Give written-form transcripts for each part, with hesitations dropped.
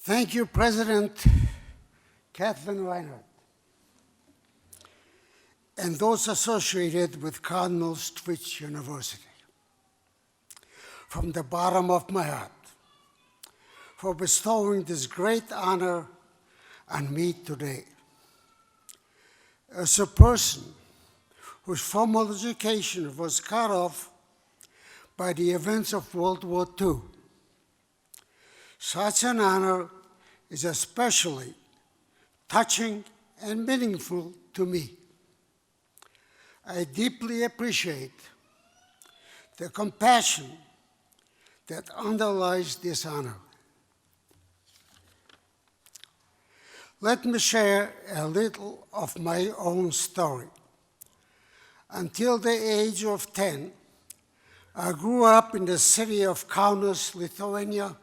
Thank you, President Kathleen Reinhardt, and those associated with Cardinal Stritch University. From the bottom of my heart, for bestowing this great honor on me today. As a person whose formal education was cut off by the events of World War II, such an honor is especially touching and meaningful to me. I deeply appreciate the compassion that underlies this honor. Let me share a little of my own story. Until the age of 10, I grew up in the city of Kaunas, Lithuania,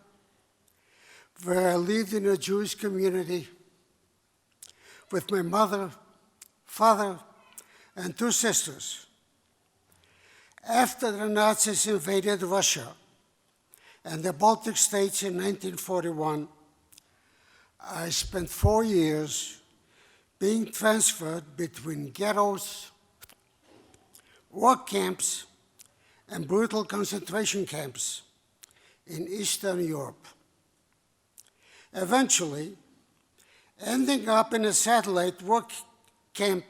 where I lived in a Jewish community with my mother, father, and 2 sisters. After the Nazis invaded Russia and the Baltic states in 1941, I spent 4 years being transferred between ghettos, work camps, and brutal concentration camps in Eastern Europe. Eventually, ending up in a satellite work camp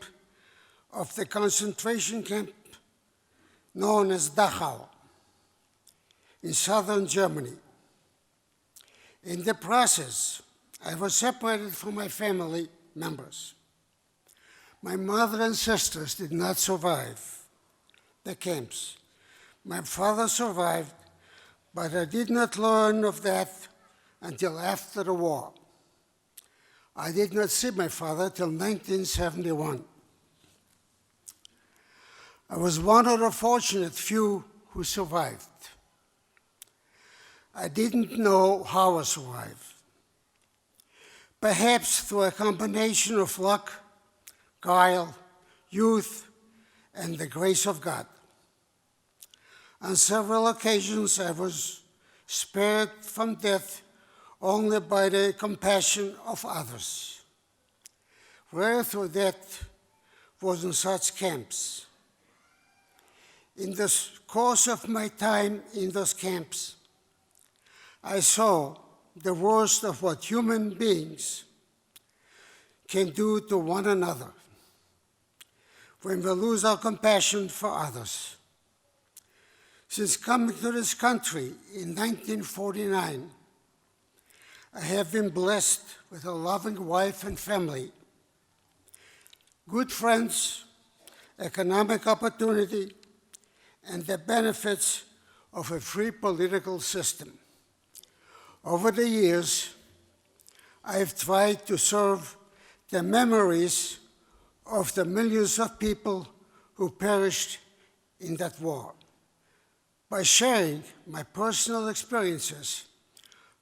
of the concentration camp known as Dachau in southern Germany. In the process, I was separated from my family members. My mother and sisters did not survive the camps. My father survived, but I did not learn of that until after the war. I did not see my father till 1971. I was one of the fortunate few who survived. I didn't know how I survived. Perhaps through a combination of luck, guile, youth, and the grace of God. On several occasions, I was spared from death only by the compassion of others. Rare through death was in such camps. In the course of my time in those camps, I saw the worst of what human beings can do to one another when we lose our compassion for others. Since coming to this country in 1949, I have been blessed with a loving wife and family, good friends, economic opportunity, and the benefits of a free political system. Over the years, I have tried to serve the memories of the millions of people who perished in that war by sharing my personal experiences,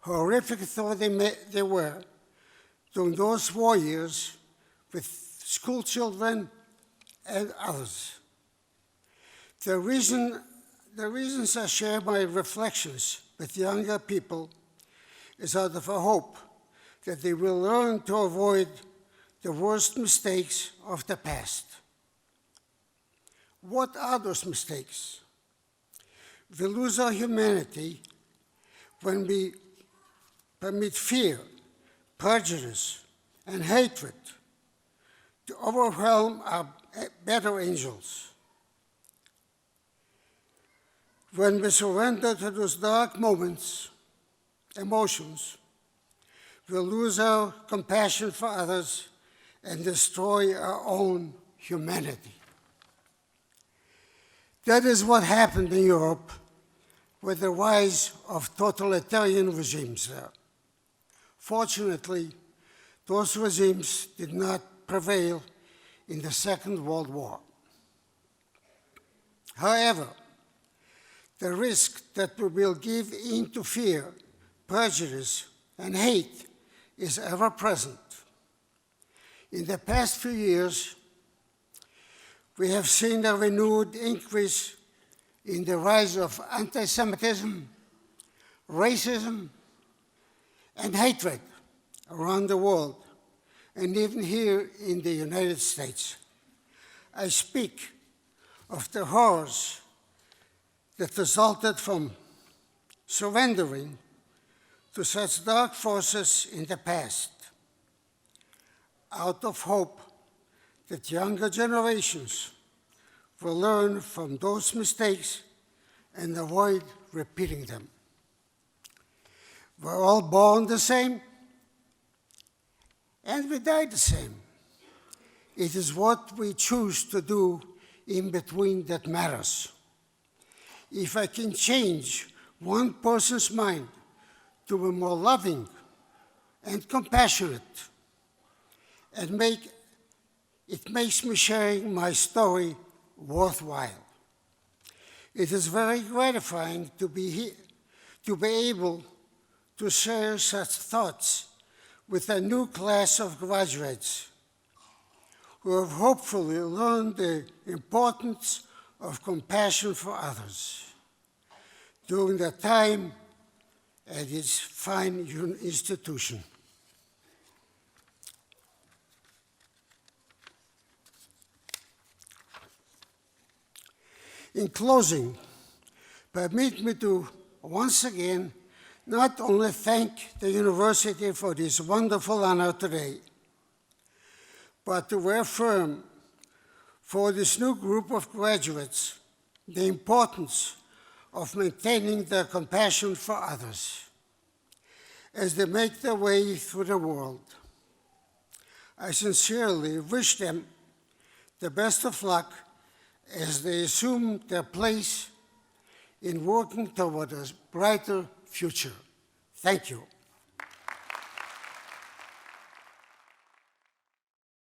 horrific though they were, during those war years with school children and others. The reasons I share my reflections with younger people is out of a hope that they will learn to avoid the worst mistakes of the past. What are those mistakes? We lose our humanity when we permit fear, prejudice, and hatred to overwhelm our better angels. When we surrender to those dark moments, emotions, we lose our compassion for others and destroy our own humanity. That is what happened in Europe with the rise of totalitarian regimes there. Fortunately, those regimes did not prevail in the Second World War. However, the risk that we will give in to fear, prejudice, and hate is ever present. In the past few years, we have seen a renewed increase in the rise of anti-Semitism, racism, and hatred around the world, and even here in the United States. I speak of the horrors that resulted from surrendering to such dark forces in the past, out of hope that younger generations will learn from those mistakes and avoid repeating them. We're all born the same, and we die the same. It is what we choose to do in between that matters. If I can change one person's mind to be more loving and compassionate, and it makes me sharing my story worthwhile. It is very gratifying to be able to share such thoughts with a new class of graduates who have hopefully learned the importance of compassion for others during their time at this fine institution. In closing, permit me to once again not only thank the university for this wonderful honor today, but to reaffirm for this new group of graduates the importance of maintaining their compassion for others as they make their way through the world. I sincerely wish them the best of luck as they assume their place in working toward a brighter future. Thank you.